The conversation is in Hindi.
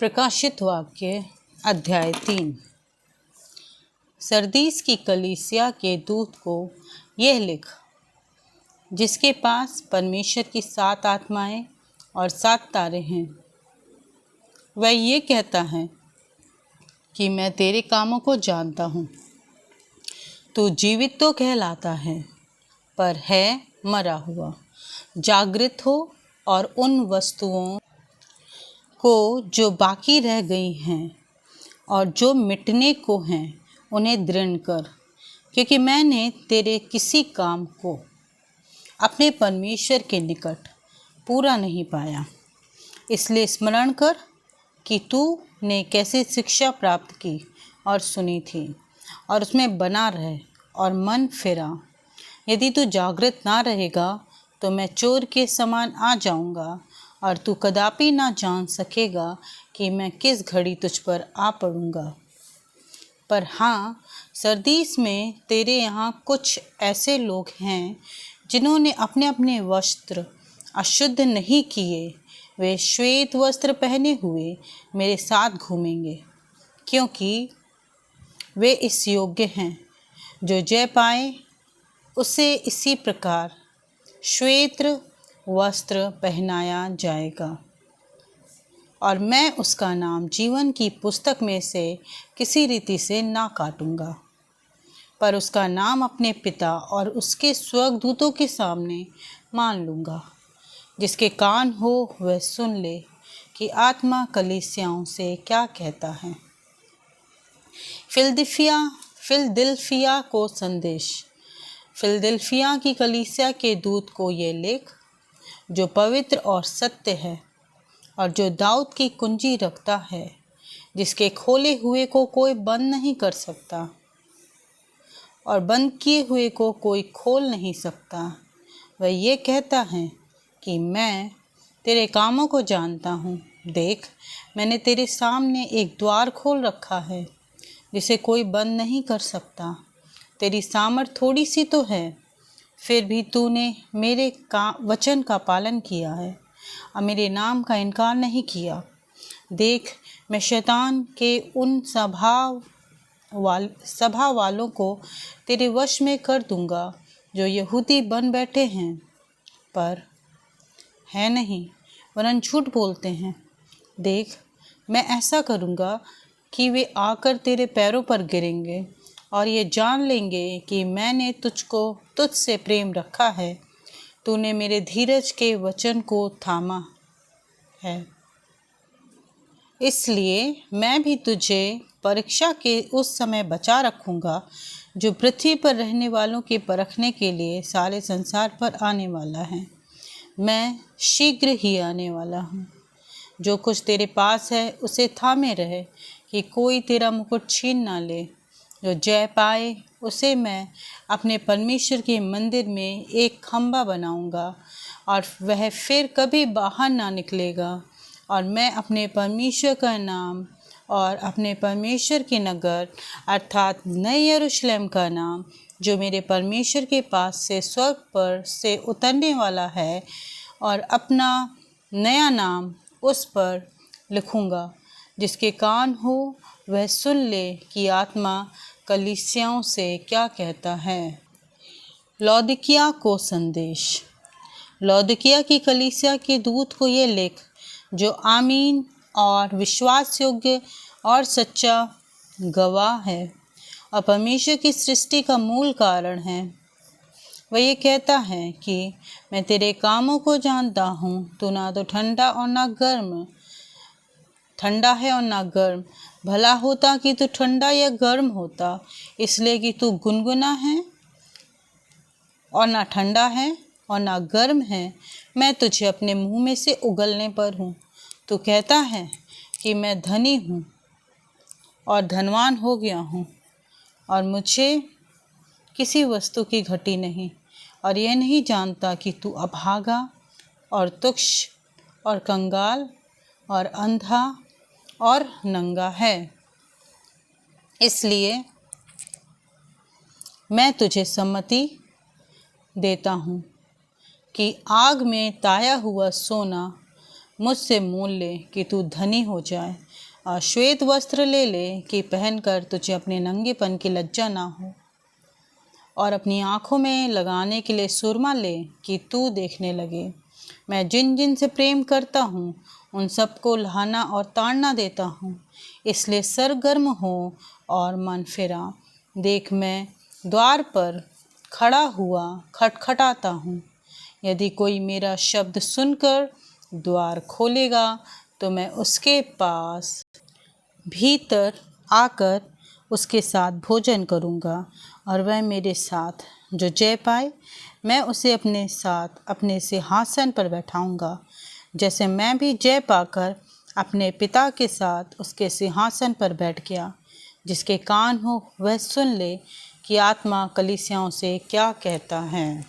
प्रकाशित वाक्य अध्याय 3। सरदीस की कलीसिया के दूत को यह लिख, जिसके पास परमेश्वर की 7 आत्माएं और 7 तारे हैं। वह ये कहता है कि मैं तेरे कामों को जानता हूँ। तू जीवित तो कहलाता है, पर है मरा हुआ। जागृत हो और उन वस्तुओं को जो बाकी रह गई हैं और जो मिटने को हैं उन्हें दृढ़ कर, क्योंकि मैंने तेरे किसी काम को अपने परमेश्वर के निकट पूरा नहीं पाया। इसलिए स्मरण कर कि तूने कैसे शिक्षा प्राप्त की और सुनी थी, और उसमें बना रहे और मन फिरा। यदि तू जागृत ना रहेगा तो मैं चोर के समान आ जाऊंगा, और तू कदापि ना जान सकेगा कि मैं किस घड़ी तुझ पर आ पड़ूंगा। पर हाँ, सरदीस में तेरे यहाँ कुछ ऐसे लोग हैं जिन्होंने अपने अपने वस्त्र अशुद्ध नहीं किए। वे श्वेत वस्त्र पहने हुए मेरे साथ घूमेंगे, क्योंकि वे इस योग्य हैं। जो जय पाए उसे इसी प्रकार श्वेत वस्त्र पहनाया जाएगा, और मैं उसका नाम जीवन की पुस्तक में से किसी रीति से ना काटूंगा, पर उसका नाम अपने पिता और उसके स्वर्गदूतों के सामने मान लूँगा। जिसके कान हो वह सुन ले कि आत्मा कलीसियाओं से क्या कहता है। फिलदिल्फिया को संदेश। फिलदिल्फिया की कलीसिया के दूत को ये लिख, जो पवित्र और सत्य है और जो दाऊद की कुंजी रखता है, जिसके खोले हुए को कोई बंद नहीं कर सकता और बंद किए हुए को कोई खोल नहीं सकता। वह ये कहता है कि मैं तेरे कामों को जानता हूँ। देख, मैंने तेरे सामने एक द्वार खोल रखा है जिसे कोई बंद नहीं कर सकता। तेरी सामर्थ थोड़ी सी तो है, फिर भी तूने मेरे वचन का पालन किया है और मेरे नाम का इनकार नहीं किया। देख, मैं शैतान के उन सभा वालों को तेरे वश में कर दूंगा जो यहूदी बन बैठे हैं, पर है नहीं, वरन झूठ बोलते हैं। देख, मैं ऐसा करूंगा कि वे आकर तेरे पैरों पर गिरेंगे और ये जान लेंगे कि मैंने तुझसे प्रेम रखा है। तूने मेरे धीरज के वचन को थामा है, इसलिए मैं भी तुझे परीक्षा के उस समय बचा रखूंगा जो पृथ्वी पर रहने वालों के परखने के लिए सारे संसार पर आने वाला है। मैं शीघ्र ही आने वाला हूँ। जो कुछ तेरे पास है उसे थामे रहे कि कोई तेरा मुकुट छीन ना ले। जो जय पाए उसे मैं अपने परमेश्वर के मंदिर में एक खंभा बनाऊंगा, और वह फिर कभी बाहर ना निकलेगा। और मैं अपने परमेश्वर का नाम और अपने परमेश्वर के नगर अर्थात नए यरूशलेम का नाम, जो मेरे परमेश्वर के पास से स्वर्ग पर से उतरने वाला है, और अपना नया नाम उस पर लिखूंगा। जिसके कान हो वह सुन ले कि आत्मा कलीसियाओं से क्या कहता है। लौदीकिया को संदेश। लौदीकिया की कलीसिया के दूत को ये लिख, जो आमीन और विश्वास योग्य और सच्चा गवाह है और परमेश्वर की सृष्टि का मूल कारण है। वह ये कहता है कि मैं तेरे कामों को जानता हूँ। तू ना तो ठंडा है और ना गर्म। भला होता कि तू ठंडा या गर्म होता, इसलिए कि तू गुनगुना है और ना ठंडा है और ना गर्म है, मैं तुझे अपने मुंह में से उगलने पर हूँ। तू कहता है कि मैं धनी हूँ और धनवान हो गया हूँ, और मुझे किसी वस्तु की घटी नहीं, और यह नहीं जानता कि तू अभागा और तुच्छ और कंगाल और अंधा और नंगा है। इसलिए मैं तुझे सम्मति देता हूँ कि आग में ताया हुआ सोना मुझसे मोल ले कि तू धनी हो जाए, और श्वेत वस्त्र ले ले कि पहनकर तुझे अपने नंगेपन की लज्जा ना हो, और अपनी आँखों में लगाने के लिए सुरमा ले कि तू देखने लगे। मैं जिन जिन से प्रेम करता हूँ उन सबको लहाना और ताड़ना देता हूँ, इसलिए सरगर्म हो और मन फिरा। देख, मैं द्वार पर खड़ा हुआ खटखटाता हूँ। यदि कोई मेरा शब्द सुनकर द्वार खोलेगा तो मैं उसके पास भीतर आकर उसके साथ भोजन करूँगा और वह मेरे साथ। जो जय पाए मैं उसे अपने साथ अपने सिंहासन पर बैठाऊँगा, जैसे मैं भी जय पाकर अपने पिता के साथ उसके सिंहासन पर बैठ गया। जिसके कान हो वह सुन ले कि आत्मा कलीसियाओं से क्या कहता है।